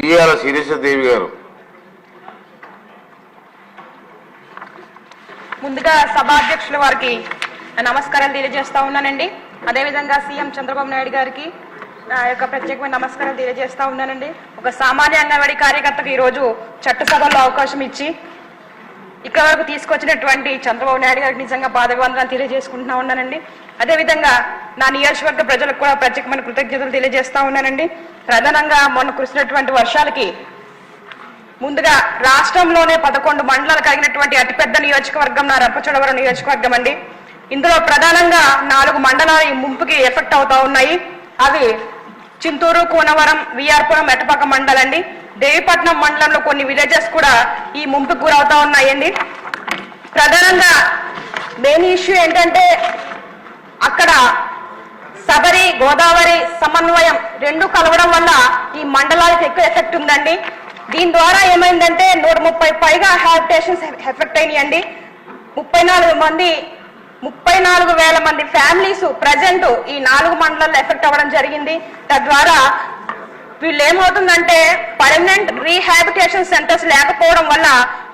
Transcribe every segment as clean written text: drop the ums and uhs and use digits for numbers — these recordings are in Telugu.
ఉయ్యాల శిరీషదేవి గారు. ముందుగా సభాధ్యక్షుల వారికి నమస్కారాలు తెలియజేస్తా ఉన్నానండి. అదేవిధంగా సీఎం చంద్రబాబు నాయుడు గారికి నా యొక్క ప్రత్యేకమైన నమస్కారాలు తెలియజేస్తా ఉన్నానండి. ఒక సామాన్య అంగన్వాడీ కార్యకర్తకు ఈరోజు చట్టసభలో అవకాశం ఇచ్చి ఇక్కడ వరకు తీసుకొచ్చినటువంటి చంద్రబాబు నాయుడు గారికి నిజంగా పాదవందనాలు తెలియజేసుకుంటున్నా ఉన్నానండి. అదేవిధంగా నా నియోజకవర్గ ప్రజలకు కూడా ప్రత్యేకమైన కృతజ్ఞతలు తెలియజేస్తా ఉన్నానండి. ప్రధానంగా మొన్న కురిసినటువంటి వర్షాలకి ముందుగా రాష్ట్రంలోనే 11 మండలాలు కలిగినటువంటి అతిపెద్ద నియోజకవర్గం నా రంపచోడవరం నియోజకవర్గం అండి. ఇందులో ప్రధానంగా 4 మండలాలు ఈ ముంపుకి ఎఫెక్ట్ అవుతా ఉన్నాయి. అవి చింతూరు, కూనవరం, విఆర్పురం, మెట్టపాక మండలండి. దేవిపట్నం మండలంలో కొన్ని విలేజెస్ కూడా ఈ ముంపుకు గురవుతా ఉన్నాయండి. ప్రధానంగా మెయిన్ ఇష్యూ ఏంటంటే అక్కడ సబరి, గోదావరి సమన్వయం 2 కలవడం వల్ల ఈ మండలాలకు ఎక్కువ ఎఫెక్ట్ ఉందండి. దీని ద్వారా ఏమైందంటే 130 పైగా హ్యాబిటేషన్స్ ఎఫెక్ట్ అయినాయండి. 34,000 మంది ఫ్యామిలీస్ ప్రజెంట్ ఈ 4 మండలాల్లో ఎఫెక్ట్ అవ్వడం జరిగింది. తద్వారా వీళ్ళు ఏమవుతుందంటే పర్మనెంట్ రీహాబిటేషన్ సెంటర్స్ లేకపోవడం వల్ల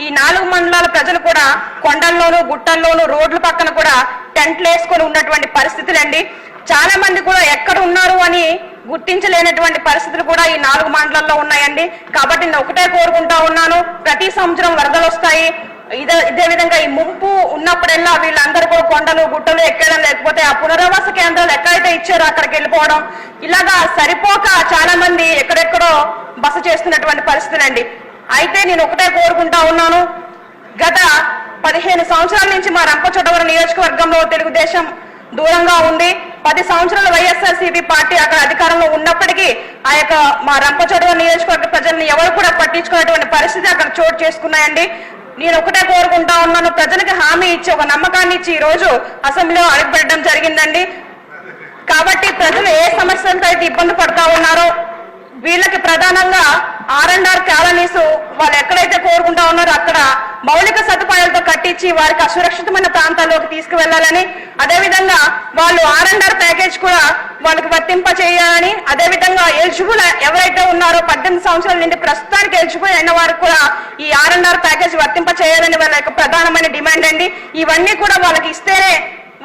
ఈ 4 మండలాల ప్రజలు కూడా కొండల్లోనూ, గుట్టల్లోనూ, రోడ్ల పక్కన కూడా టెంట్లు వేసుకొని ఉన్నటువంటి పరిస్థితులండి. చాలా మంది కూడా ఎక్కడ ఉన్నారు అని గుర్తించలేనటువంటి పరిస్థితులు కూడా ఈ 4 మండలాల్లో ఉన్నాయండి. కాబట్టి నేను ఒకటే కోరుకుంటా ఉన్నాను, ప్రతి సంవత్సరం వరదలు వస్తాయి. ఇదే విధంగా ఈ ముంపు ఉన్నప్పుడల్లా వీళ్ళందరూ కూడా కొండలు, గుట్టలు ఎక్కడం, లేకపోతే ఆ పునరావాస కేంద్రాలు ఎక్కడైతే ఇచ్చారో అక్కడికి వెళ్ళిపోవడం, ఇలాగా సరిపోక చాలా మంది ఎక్కడెక్కడో బస చేస్తున్నటువంటి పరిస్థితులండి. అయితే నేను ఒకటే కోరుకుంటా ఉన్నాను, గత 15 సంవత్సరాల నుంచి మా రంపచోడవరం నియోజకవర్గంలో తెలుగుదేశం దూరంగా ఉంది. 10 సంవత్సరాల వైఎస్ఆర్సీపీ పార్టీ అక్కడ అధికారంలో ఉన్నప్పటికీ ఆ యొక్క మా రంపచోడవరం నియోజకవర్గ ప్రజల్ని ఎవరు కూడా పట్టించుకున్నటువంటి పరిస్థితి అక్కడ చోటు చేసుకున్నాయండి. నేను ఒకటే కోరుకుంటా ఉన్నాను, ప్రజలకు హామీ ఇచ్చి ఒక నమ్మకాన్ని ఇచ్చి ఈ రోజు అసెంబ్లీలో అడుగుపెట్టడం జరిగిందండి. కాబట్టి ప్రజలు ఏ సమస్యలతో అయితే ఇబ్బంది పడతా ఉన్నారో వీళ్ళకి ప్రధానంగా R&R కాలనీస్ వాళ్ళు ఎక్కడైతే కోరుకుంటా ఉన్నారో అక్కడ మౌలిక సదుపాయాలతో కట్టించి వారికి అసురక్షితమైన ప్రాంతాల్లోకి తీసుకువెళ్లాలని, అదేవిధంగా వాళ్ళు R&R ప్యాకేజ్ కూడా వాళ్ళకి వర్తింప చేయాలని, అదేవిధంగా ఎలిజిబుల్ ఎవరైతే ఉన్నారో 18 సంవత్సరాల నుండి ప్రస్తుతానికి ఎలిజిబుల్ అయిన వారికి కూడా ఈ R&R ప్యాకేజ్ వర్తింప చేయాలని వాళ్ళ యొక్క ప్రధానమైన డిమాండ్ అండి. ఇవన్నీ కూడా వాళ్ళకి ఇస్తేనే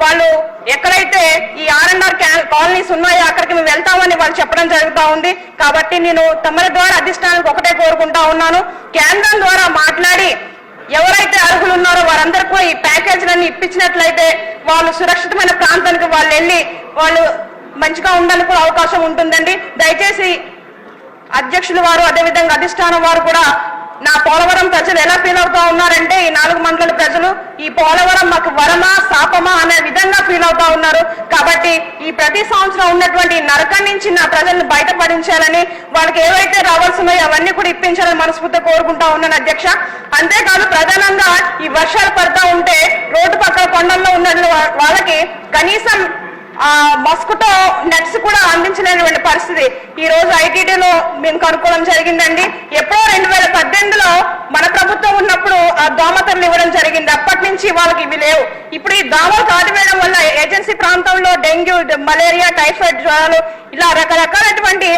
వాళ్ళు ఎక్కడైతే ఈ R&R కాలనీస్ ఉన్నాయో అక్కడికి మేము వెళ్తామని వాళ్ళు చెప్పడం జరుగుతూ ఉంది. కాబట్టి నేను తమరి ద్వారా అధిష్టానానికి ఒకటే కోరుకుంటా ఉన్నాను, కేంద్రం ద్వారా మాట్లాడి ఎవరైతే అర్హులు ఉన్నారో వారందరికీ ఈ ప్యాకేజీలన్నీ ఇప్పించినట్లయితే వాళ్ళు సురక్షితమైన ప్రాంతానికి వాళ్ళు వెళ్ళి వాళ్ళు మంచిగా ఉండడానికి కూడా అవకాశం ఉంటుందండి. దయచేసి అధ్యక్షులు వారు, అదేవిధంగా అధిష్టానం వారు కూడా నా పోలవరం ప్రజలు ఎలా ఫీల్ అవుతా ఉన్నారంటే ఈ 4 మండలాల ప్రజలు ఈ పోలవరం మాకు వరమా శాపమా అనే విధంగా ఫీల్ అవుతా ఉన్నారు. కాబట్టి ఈ ప్రతి సంవత్సరం ఉన్నటువంటి నరకం నుంచి నా ప్రజలను బయటపడించాలని, వాళ్ళకి ఏవైతే రావాల్సినాయో అవన్నీ కూడా ఇప్పించాలని మనస్ఫూర్తిగా కోరుకుంటా ఉన్నాను అధ్యక్ష. అంతేకాదు ప్రధానంగా ఈ వర్షాలు పడతా ఉంటే రోడ్డు పక్కన కొండల్లో ఉన్న వాళ్ళకి కనీసం మస్కిటో నెట్స్ కూడా అందించలేనటువంటి పరిస్థితి ఈ రోజు ఐటీడీలో మేము కనుక్కోవడం జరిగిందండి. ఎప్పుడో 2018లో మన ప్రభుత్వం ఉన్నప్పుడు ఆ దోమతెరలు ఇవ్వడం జరిగింది. అప్పటి నుంచి వాళ్ళకి ఇవి లేవు. ఇప్పుడు ఈ దోమలు కాటివేయడం వల్ల ఏజెన్సీ ప్రాంతంలో డెంగ్యూ, మలేరియా, టైఫాయిడ్ జ్వరాలు ఇలా రకరకాలైనటువంటి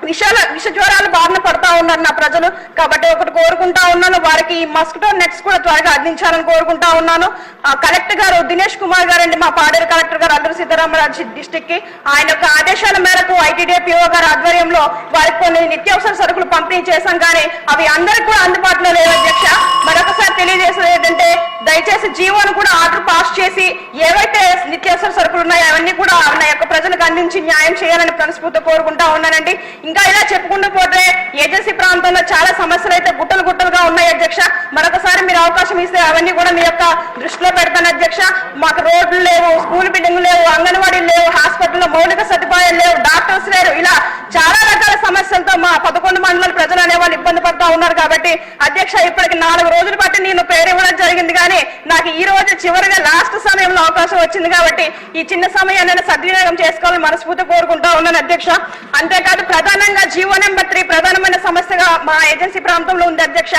విష జ్వరాలు బారిన పడతా ఉన్నారు నా ప్రజలు. కాబట్టి ఒకటి కోరుకుంటా ఉన్నాను, వారికి మస్కిటో నెట్స్ కూడా త్వరగా అందించాలని కోరుకుంటా ఉన్నాను. కలెక్టర్ గారు దినేష్ కుమార్ గారు అండి, మా పాడేరు కలెక్టర్ గారు అల్లూరి సీతారామరాజు డిస్టిక్ కి, ఆయన యొక్క ఆదేశాల మేరకు ఐటీడీ పిఓ గారి ఆధ్వర్యంలో వారికి కొన్ని నిత్యావసర సరుకులు పంపిణీ చేశాం. కానీ అవి అందరికి కూడా అందుబాటులో లేవు అధ్యక్ష. మరొకసారి తెలియజేసేది ఏంటంటే దయచేసి జీవోను కూడా ఆర్డర్ పాస్ చేసి ఏవైతే నిత్యావసర సరుకులు ఉన్నాయో అవన్నీ కూడా నా యొక్క ప్రజలకు అందించి న్యాయం చేయాలని మనస్ఫూర్తిగా కోరుకుంటా ఉన్నానండి. ఇంకా ఇలా చెప్పుకుంటూ పోతే ఏజెన్సీ ప్రాంతంలో చాలా సమస్యలు అయితే గుట్టలుగా ఉన్నాయి అధ్యక్ష. మరొకసారి మీరు అవకాశం ఇస్తే అవన్నీ కూడా మీ యొక్క దృష్టిలో పెడతాను అధ్యక్ష. మాకు రోడ్లు లేవు, స్కూల్ బిల్డింగ్ లేవు, అంగన్వాడీలు లేవు, హాస్పిటల్లో మౌలిక సదుపాయాలు లేవు, డాక్టర్స్ లేరు, ఇలా చాలా రకాల సమస్యలతో మా 11 మండలాల ప్రజలు అనేవాళ్ళు ఇబ్బంది పడతా ఉన్నారు. కాబట్టి అధ్యక్ష అధ్యక్ష ఇప్పటికి 4 రోజులు బట్టి నేను పేరు ఇవ్వడం జరిగింది, కానీ నాకు ఈ రోజు చివరిగా లాస్ట్ సమయంలో అవకాశం వచ్చింది కాబట్టి ఈ చిన్న సమయాన్ని సద్వినియోగం చేసుకోవాలని మనస్ఫూర్తి కోరుకుంటా ఉన్నాను అధ్యక్ష. అంతేకాదు ప్రధానంగా జీవో నెంబర్ 3 ప్రధానమైన సమస్యగా మా ఏజెన్సీ ప్రాంతంలో ఉంది అధ్యక్ష.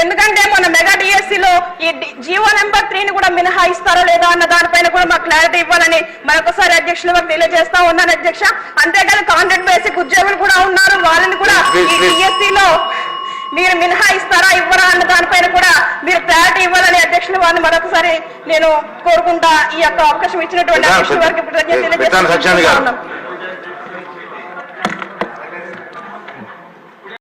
ఎందుకంటే మన మెగా డిఎస్సీలో ఈ జీవో నెంబర్ 3ని కూడా మినహాయిస్తారో లేదా అన్న దానిపైన కూడా మాకు క్లారిటీ ఇవ్వాలని మరొకసారి అధ్యక్షులు వారికి తెలియజేస్తా ఉన్నాను అధ్యక్ష. అంతేకాదు కాంట్రాక్ట్ బేసిక్ ఉద్యోగులు కూడా ఉన్నారు, వాళ్ళని కూడా ఈ డిఎస్సీలో మీరు మినహాయిస్తారా ఇవ్వరా అన్న దానిపైన కూడా మీరు క్లారిటీ ఇవ్వాలని అధ్యక్షులు వారిని మరొకసారి నేను కోరుకుంటా. ఈ యొక్క అవకాశం ఇచ్చినటువంటి అధ్యక్షుల వారికి కృతజ్ఞతలు తెలియజేస్తున్నాను.